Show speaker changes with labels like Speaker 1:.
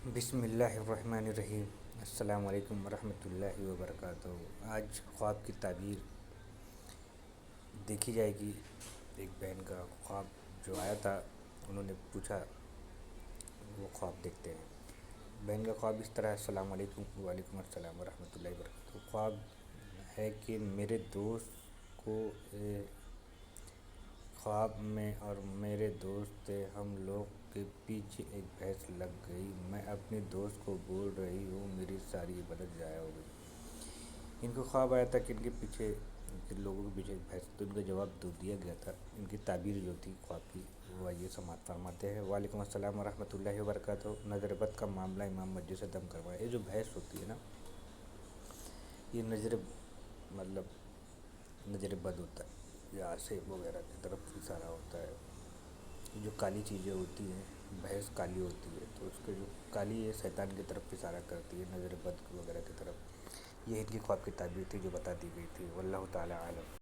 Speaker 1: بسم اللہ الرحمن الرحیم۔ السلام علیکم ورحمۃ اللہ وبرکاتہ۔ آج خواب کی تعبیر دیکھی جائے گی۔ ایک بہن کا خواب جو آیا تھا، انہوں نے پوچھا، وہ خواب دیکھتے ہیں۔ بہن کا خواب اس طرح ہے: السلام علیکم۔ وعلیکم السلام ورحمۃ اللہ وبرکاتہ۔ خواب ہے کہ میرے دوست کو خواب میں اور میرے دوست تھے، ہم لوگ کے پیچھے ایک بھینس لگ گئی، میں اپنے دوست کو بول رہی ہوں میری ساری عبادت ضائع ہو گئی۔ ان کو خواب آیا تھا کہ ان کے پیچھے، ان لوگوں کے پیچھے ایک بھینس، تو ان کا جواب دیا گیا تھا۔ ان کی تعبیر جو تھی خواب کی، وہ آئیے سماعت فرماتے ہیں۔ وعلیکم السلام ورحمۃ اللہ وبرکاتہ۔ نظر بد کا معاملہ، امام مسجد سے دم کروائے۔ یہ جو بھینس ہوتی ہے نا، یہ نظر بد ہوتا ہے، یا آصف وغیرہ کی طرف اشارہ ہوتا ہے۔ جو کالی چیزیں ہوتی ہیں، بھینس کالی ہوتی ہے تو اس کے جو کالی ہے شیطان کی طرف اشارہ کرتی ہے، نظر بد وغیرہ کی طرف۔ یہ ان کی خواب کی تعبیر تھی جو بتا دی گئی تھی۔ واللہ تعالی عالم۔